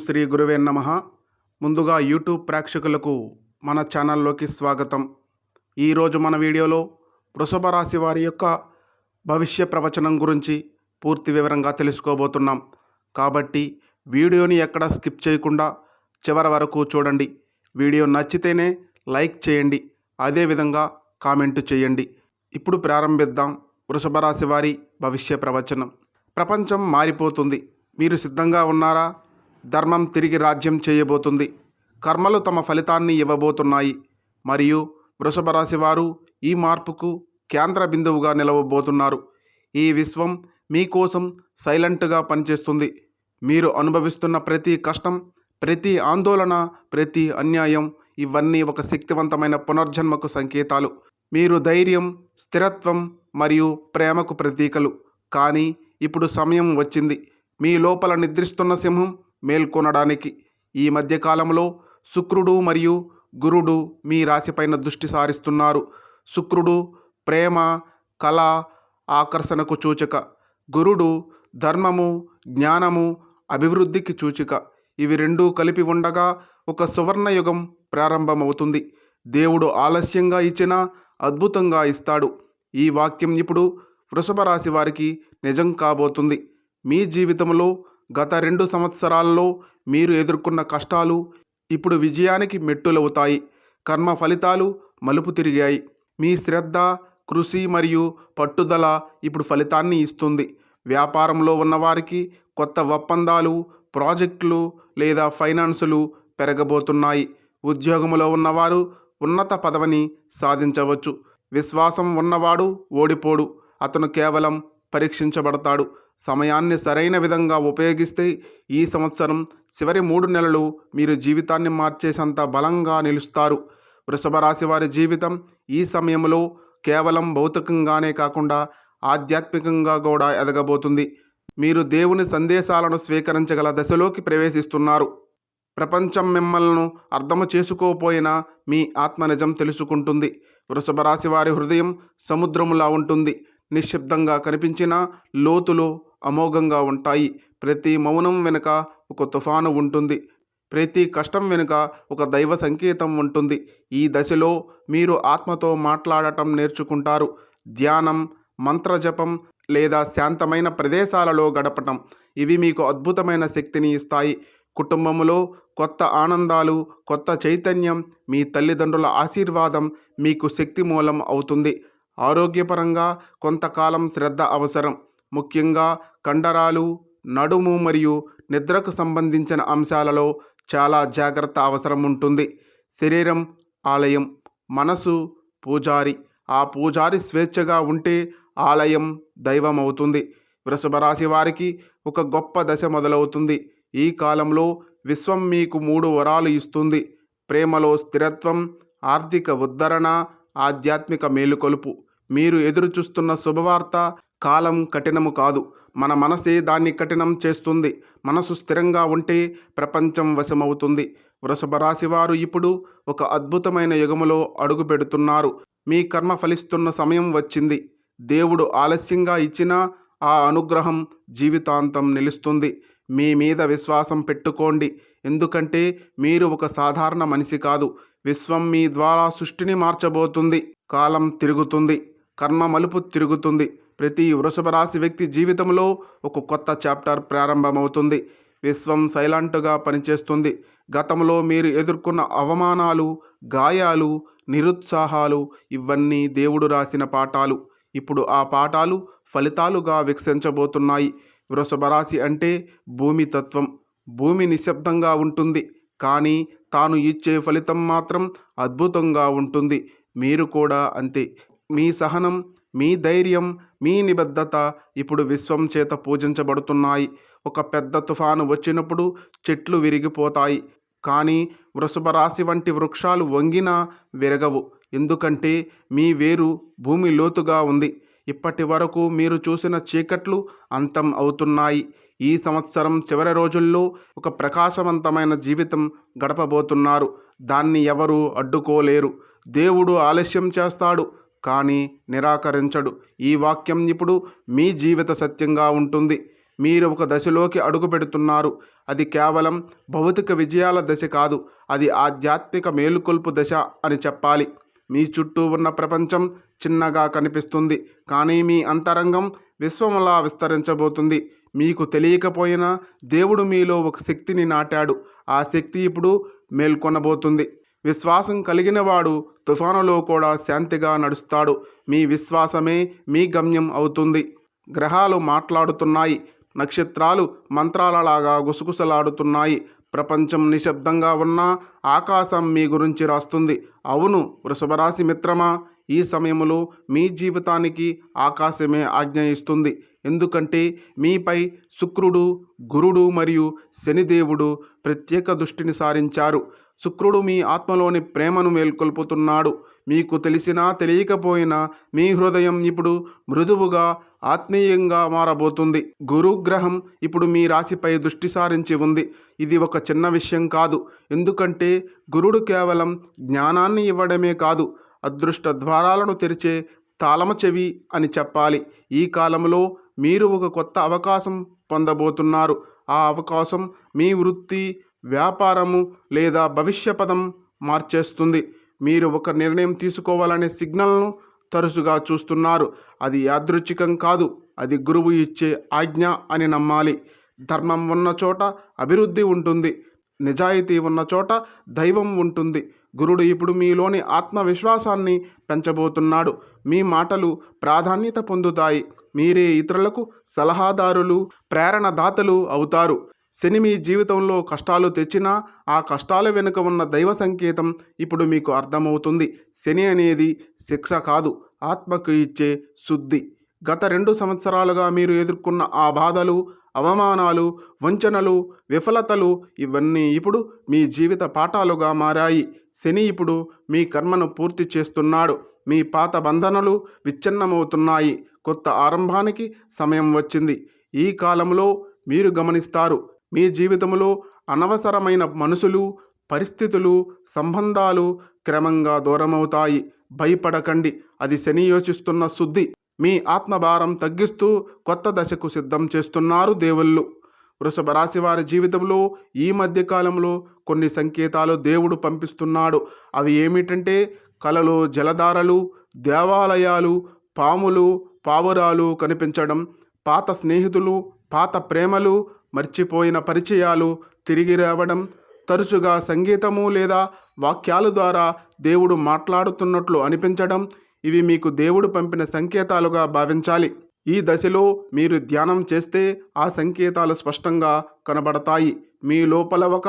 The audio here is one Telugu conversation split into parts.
శ్రీ గురువే నమః. ముందుగా యూట్యూబ్ ప్రేక్షకులకు మన ఛానల్లోకి స్వాగతం. ఈరోజు మన వీడియోలో వృషభ రాశి వారి యొక్క భవిష్య ప్రవచనం గురించి పూర్తి వివరంగా తెలుసుకోబోతున్నాం. కాబట్టి వీడియోని ఎక్కడ స్కిప్ చేయకుండా చివరి వరకు చూడండి. వీడియో నచ్చితేనే లైక్ చేయండి, అదేవిధంగా కామెంటు చేయండి. ఇప్పుడు ప్రారంభిద్దాం వృషభ రాశి వారి భవిష్య ప్రవచనం. ప్రపంచం మారిపోతుంది. మీరు సిద్ధంగా ఉన్నారా? ధర్మం తిరిగి రాజ్యం చేయబోతుంది. కర్మలు తమ ఫలితాన్ని ఇవ్వబోతున్నాయి. మరియు వృషభ రాశి వారు ఈ మార్పుకు కేంద్ర బిందువుగా నిలవబోతున్నారు. ఈ విశ్వం మీకోసం సైలెంట్గా పనిచేస్తుంది. మీరు అనుభవిస్తున్న ప్రతి కష్టం, ప్రతి ఆందోళన, ప్రతి అన్యాయం ఇవన్నీ ఒక శక్తివంతమైన పునర్జన్మకు సంకేతాలు. మీరు ధైర్యం, స్థిరత్వం మరియు ప్రేమకు ప్రతీకలు. కానీ ఇప్పుడు సమయం వచ్చింది మీ లోపల నిద్రిస్తున్న సింహం మేల్కొనడానికి. ఈ మధ్యకాలంలో శుక్రుడు మరియు గురుడు మీ రాశిపైన దృష్టి సారిస్తున్నారు. శుక్రుడు ప్రేమ, కళ, ఆకర్షణకు సూచిక. గురుడు ధర్మము, జ్ఞానము, అభివృద్ధికి సూచిక. ఇవి రెండూ కలిపి ఉండగా ఒక సువర్ణయుగం ప్రారంభమవుతుంది. దేవుడు ఆలస్యంగా ఇచ్చినా అద్భుతంగా ఇస్తాడు. ఈ వాక్యం ఇప్పుడు వృషభ రాశి వారికి నిజం కాబోతుంది. మీ జీవితంలో గత 2 సంవత్సరాల్లో మీరు ఎదుర్కొన్న కష్టాలు ఇప్పుడు విజయానికి మెట్టులవుతాయి. కర్మ ఫలితాలు మలుపు తిరిగాయి. మీ శ్రద్ధ, కృషి మరియు పట్టుదల ఇప్పుడు ఫలితాన్ని ఇస్తుంది. వ్యాపారంలో ఉన్నవారికి కొత్త ఒప్పందాలు, ప్రాజెక్టులు లేదా ఫైనాన్సులు పెరగబోతున్నాయి. ఉద్యోగంలో ఉన్నవారు ఉన్నత పదవిని సాధించవచ్చు. విశ్వాసం ఉన్నవాడు ఓడిపోడు, అతను కేవలం పరీక్షించబడతాడు. సమయాన్ని సరైన విధంగా ఉపయోగిస్తే ఈ సంవత్సరం చివరి 3 నెలలు మీరు జీవితాన్ని మార్చేసంత బలంగా నిలుస్తారు. వృషభ రాశి వారి జీవితం ఈ సమయంలో కేవలం భౌతికంగానే కాకుండా ఆధ్యాత్మికంగా కూడా ఎదగబోతుంది. మీరు దేవుని సందేశాలను స్వీకరించగల దశలోకి ప్రవేశిస్తున్నారు. ప్రపంచం మిమ్మల్ని అర్థము చేసుకోపోయినా మీ ఆత్మ నిజం తెలుసుకుంటుంది. వృషభ రాశి వారి హృదయం సముద్రములా ఉంటుంది. నిశ్శబ్దంగా కనిపించిన లోతులు అమోఘంగా ఉంటాయి. ప్రతి మౌనం వెనుక ఒక తుఫాను ఉంటుంది. ప్రతి కష్టం వెనుక ఒక దైవ సంకేతం ఉంటుంది. ఈ దశలో మీరు ఆత్మతో మాట్లాడటం నేర్చుకుంటారు. ధ్యానం, మంత్రజపం లేదా శాంతమైన ప్రదేశాలలో గడపటం ఇవి మీకు అద్భుతమైన శక్తిని ఇస్తాయి. కుటుంబంలో కొత్త ఆనందాలు, కొత్త చైతన్యం, మీ తల్లిదండ్రుల ఆశీర్వాదం మీకు శక్తి మూలం అవుతుంది. ఆరోగ్యపరంగా కొంతకాలం శ్రద్ధ అవసరం. ముఖ్యంగా కండరాలు, నడుము మరియు నిద్రకు సంబంధించిన అంశాలలో చాలా జాగ్రత్త అవసరం ఉంటుంది. శరీరం ఆలయం, మనసు పూజారి. ఆ పూజారి స్వేచ్ఛగా ఉంటే ఆలయం దైవం అవుతుంది. వృషభ రాశి వారికి ఒక గొప్ప దశ మొదలవుతుంది. ఈ కాలంలో విశ్వం మీకు 3 వరాలు ఇస్తుంది. ప్రేమలో స్థిరత్వం, ఆర్థిక ఉద్ధరణ, ఆధ్యాత్మిక మేలుకొలుపు. మీరు ఎదురుచూస్తున్న శుభవార్త. కాలం కఠినము కాదు, మన మనసే దాన్ని కఠినం చేస్తుంది. మనసు స్థిరంగా ఉంటే ప్రపంచం వశమవుతుంది. వృషభ రాశి వారు ఇప్పుడు ఒక అద్భుతమైన యుగములో అడుగు పెడుతున్నారు. మీ కర్మ ఫలిస్తున్న సమయం వచ్చింది. దేవుడు ఆలస్యంగా ఇచ్చినా ఆ అనుగ్రహం జీవితాంతం నిలుస్తుంది. మీ మీద విశ్వాసం పెట్టుకోండి, ఎందుకంటే మీరు ఒక సాధారణ మనిషి కాదు. విశ్వం మీ ద్వారా సృష్టిని మార్చబోతుంది. కాలం తిరుగుతుంది, కర్మ మలుపు తిరుగుతుంది. ప్రతి వృషభ రాశి వ్యక్తి జీవితంలో ఒక కొత్త చాప్టర్ ప్రారంభమవుతుంది. విశ్వం సైలెంట్గా పనిచేస్తుంది. గతంలో మీరు ఎదుర్కొన్న అవమానాలు, గాయాలు, నిరుత్సాహాలు ఇవన్నీ దేవుడు రాసిన పాఠాలు. ఇప్పుడు ఆ పాఠాలు ఫలితాలుగా వికసించబోతున్నాయి. వృషభ రాశి అంటే భూమి తత్వం. భూమి నిశ్శబ్దంగా ఉంటుంది, కానీ తాను ఇచ్చే ఫలితం మాత్రం అద్భుతంగా ఉంటుంది. మీరు కూడా అంతే. మీ సహనం, మీ ధైర్యం, మీ నిబద్ధత ఇప్పుడు విశ్వం చేత పూజించబడుతున్నాయి. ఒక పెద్ద తుఫాను వచ్చినప్పుడు చెట్లు విరిగిపోతాయి, కానీ వృషభ రాశి వంటి వృక్షాలు వంగినా విరగవు. ఎందుకంటే మీ వేరు భూమి లోతుగా ఉంది. ఇప్పటి వరకు మీరు చూసిన చీకట్లు అంతం అవుతున్నాయి. ఈ సంవత్సరం చివరి రోజుల్లో ఒక ప్రకాశవంతమైన జీవితం గడపబోతున్నారు. దాన్ని ఎవరూ అడ్డుకోలేరు. దేవుడు ఆలస్యం చేస్తాడు, కానీ నిరాకరించడు. ఈ వాక్యం ఇప్పుడు మీ జీవిత సత్యంగా ఉంటుంది. మీరు ఒక దశలోకి అడుగు పెడుతున్నారు. అది కేవలం భౌతిక విజయాల దశ కాదు, అది ఆధ్యాత్మిక మేలుకొల్పు దశ అని చెప్పాలి. మీ చుట్టూ ఉన్న ప్రపంచం చిన్నగా కనిపిస్తుంది, కానీ మీ అంతరంగం విశ్వములా విస్తరించబోతుంది. మీకు తెలియకపోయినా దేవుడు మీలో ఒక శక్తిని నాటాడు. ఆ శక్తి ఇప్పుడు మేల్కొనబోతుంది. విశ్వాసం కలిగిన వాడు తుఫానులో కూడా శాంతిగా నడుస్తాడు. మీ విశ్వాసమే మీ గమ్యం అవుతుంది. గ్రహాలు మాట్లాడుతున్నాయి, నక్షత్రాలు మంత్రాలలాగా గుసగుసలాడుతున్నాయి. ప్రపంచం నిశ్శబ్దంగా ఉన్నా ఆకాశం మీ గురించి రాస్తుంది. అవును వృషభరాశి మిత్రమా, ఈ సమయంలో మీ జీవితానికి ఆకాశమే ఆజ్ఞ ఇస్తుంది. ఎందుకంటే మీపై శుక్రుడు, గురుడు మరియు శనిదేవుడు ప్రత్యేక దృష్టిని సారించారు. శుక్రుడు మీ ఆత్మలోని ప్రేమను మేల్కొల్పుతున్నాడు. మీకు తెలిసినా తెలియకపోయినా మీ హృదయం ఇప్పుడు మృదువుగా, ఆత్మీయంగా మారబోతుంది. గురుగ్రహం ఇప్పుడు మీ రాశిపై దృష్టి సారించి ఉంది. ఇది ఒక చిన్న విషయం కాదు, ఎందుకంటే గురుడు కేవలం జ్ఞానాన్ని ఇవ్వడమే కాదు, అదృష్ట ద్వారాలను తెరిచే తాళమ చెవి అని చెప్పాలి. ఈ కాలంలో మీరు ఒక కొత్త అవకాశం పొందబోతున్నారు. ఆ అవకాశం మీ వృత్తి, వ్యాపారము లేదా భవిష్యపదం మార్చేస్తుంది. మీరు ఒక నిర్ణయం తీసుకోవాలనే సిగ్నల్ను తరచుగా చూస్తున్నారు. అది యాదృచ్ఛికం కాదు, అది గురువు ఇచ్చే ఆజ్ఞ అని నమ్మాలి. ధర్మం ఉన్న చోట అభివృద్ధి ఉంటుంది, నిజాయితీ ఉన్న చోట దైవం ఉంటుంది. గురుడు ఇప్పుడు మీలోని ఆత్మవిశ్వాసాన్ని పెంచబోతున్నాడు. మీ మాటలు ప్రాధాన్యత పొందుతాయి. మీరే ఇతరులకు సలహాదారులు, ప్రేరణదాతలు అవుతారు. శని మీ జీవితంలో కష్టాలు తెచ్చినా ఆ కష్టాల వెనుక ఉన్న దైవ సంకేతం ఇప్పుడు మీకు అర్థమవుతుంది. శని అనేది శిక్ష కాదు, ఆత్మకు ఇచ్చే శుద్ధి. గత 2 సంవత్సరాలుగా మీరు ఎదుర్కొన్న ఆ బాధలు, అవమానాలు, వంచనలు, విఫలతలు ఇవన్నీ ఇప్పుడు మీ జీవిత పాఠాలుగా మారాయి. శని ఇప్పుడు మీ కర్మను పూర్తి చేస్తున్నాడు. మీ పాత బంధనలు విచ్ఛిన్నమవుతున్నాయి. కొత్త ఆరంభానికి సమయం వచ్చింది. ఈ కాలంలో మీరు గమనిస్తారు, మీ జీవితంలో అనవసరమైన మనుషులు, పరిస్థితులు, సంబంధాలు క్రమంగా దూరమవుతాయి. భయపడకండి, అది శని యోచిస్తున్న శుద్ధి. మీ ఆత్మభారం తగ్గిస్తూ కొత్త దశకు సిద్ధం చేస్తున్నారు దేవుళ్ళు. వృషభ రాశి వారి జీవితంలో ఈ మధ్య కాలంలో కొన్ని సంకేతాలు దేవుడు పంపిస్తున్నాడు. అవి ఏమిటంటే కలలు, జలధారలు, దేవాలయాలు, పాములు, పావురాలు కనిపించడం, పాత స్నేహితులు, పాత ప్రేమలు, మర్చిపోయిన పరిచయాలు తిరిగి రావడం, తరచుగా సంగీతము లేదా వాక్యాల ద్వారా దేవుడు మాట్లాడుతున్నట్లు అనిపించడం, ఇవి మీకు దేవుడు పంపిన సంకేతాలుగా భావించాలి. ఈ దశలో మీరు ధ్యానం చేస్తే ఆ సంకేతాలు స్పష్టంగా కనబడతాయి. మీ లోపల ఒక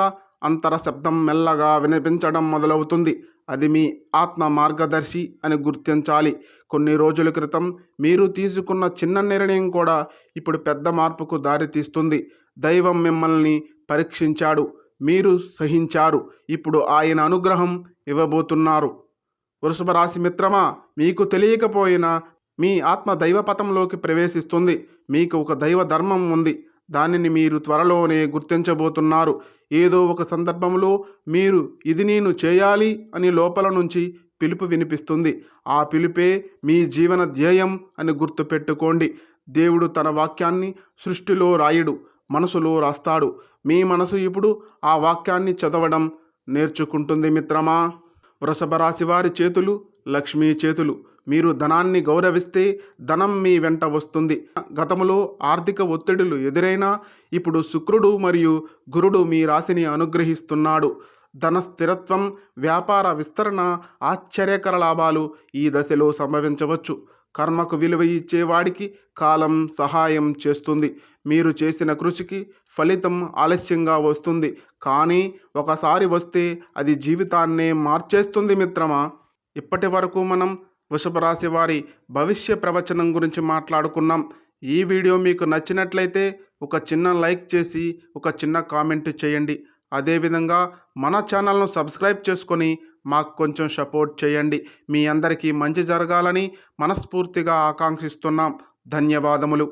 అంతర శబ్దం మెల్లగా వినిపించడం మొదలవుతుంది. అది మీ ఆత్మ మార్గదర్శి అని గుర్తించాలి. కొన్ని రోజుల క్రితం మీరు తీసుకున్న చిన్న నిర్ణయం కూడా ఇప్పుడు పెద్ద మార్పుకు దారితీస్తుంది. దైవం మిమ్మల్ని పరీక్షించాడు, మీరు సహించారు. ఇప్పుడు ఆయన అనుగ్రహం ఇవ్వబోతున్నారు. వృషభ రాశి మిత్రమా, మీకు తెలియకపోయినా మీ ఆత్మ దైవపథంలోకి ప్రవేశిస్తుంది. మీకు ఒక దైవ ధర్మం ఉంది, దానిని మీరు త్వరలోనే గుర్తించబోతున్నారు. ఏదో ఒక సందర్భంలో మీరు ఇది నేను చేయాలి అని లోపల నుంచి పిలుపు వినిపిస్తుంది. ఆ పిలుపే మీ జీవన ధ్యేయం అని గుర్తుపెట్టుకోండి. దేవుడు తన వాక్యాన్ని సృష్టిలో రాయడు, మనసులో రాస్తాడు. మీ మనసు ఇప్పుడు ఆ వాక్యాన్ని చదవడం నేర్చుకుంటుంది మిత్రమా. వృషభ రాశి వారి చేతులు లక్ష్మీ చేతులు. మీరు ధనాన్ని గౌరవిస్తే ధనం మీ వెంట వస్తుంది. గతంలో ఆర్థిక ఒత్తిడులు ఎదురైనా ఇప్పుడు శుక్రుడు మరియు గురుడు మీ రాశిని అనుగ్రహిస్తున్నాడు. ధన స్థిరత్వం, వ్యాపార విస్తరణ, ఆశ్చర్యకర లాభాలు ఈ దశలో సంభవించవచ్చు. కర్మకు విలువ ఇచ్చేవాడికి కాలం సహాయం చేస్తుంది. మీరు చేసిన కృషికి ఫలితం ఆలస్యంగా వస్తుంది, కానీ ఒకసారి వస్తే అది జీవితాన్నే మార్చేస్తుంది మిత్రమా. ఇప్పటి వరకు మనం వృషభ రాశి వారి భవిష్య ప్రవచనం గురించి మాట్లాడుకున్నాం. ఈ వీడియో మీకు నచ్చినట్లయితే ఒక చిన్న లైక్ చేసి ఒక చిన్న కామెంట్ చేయండి. అదేవిధంగా మన ఛానల్ను సబ్స్క్రైబ్ చేసుకొని మాకు కొంచెం సపోర్ట్ చేయండి. మీ అందరికీ మంచి జరగాలని మనస్ఫూర్తిగా ఆకాంక్షిస్తున్నాం. ధన్యవాదములు.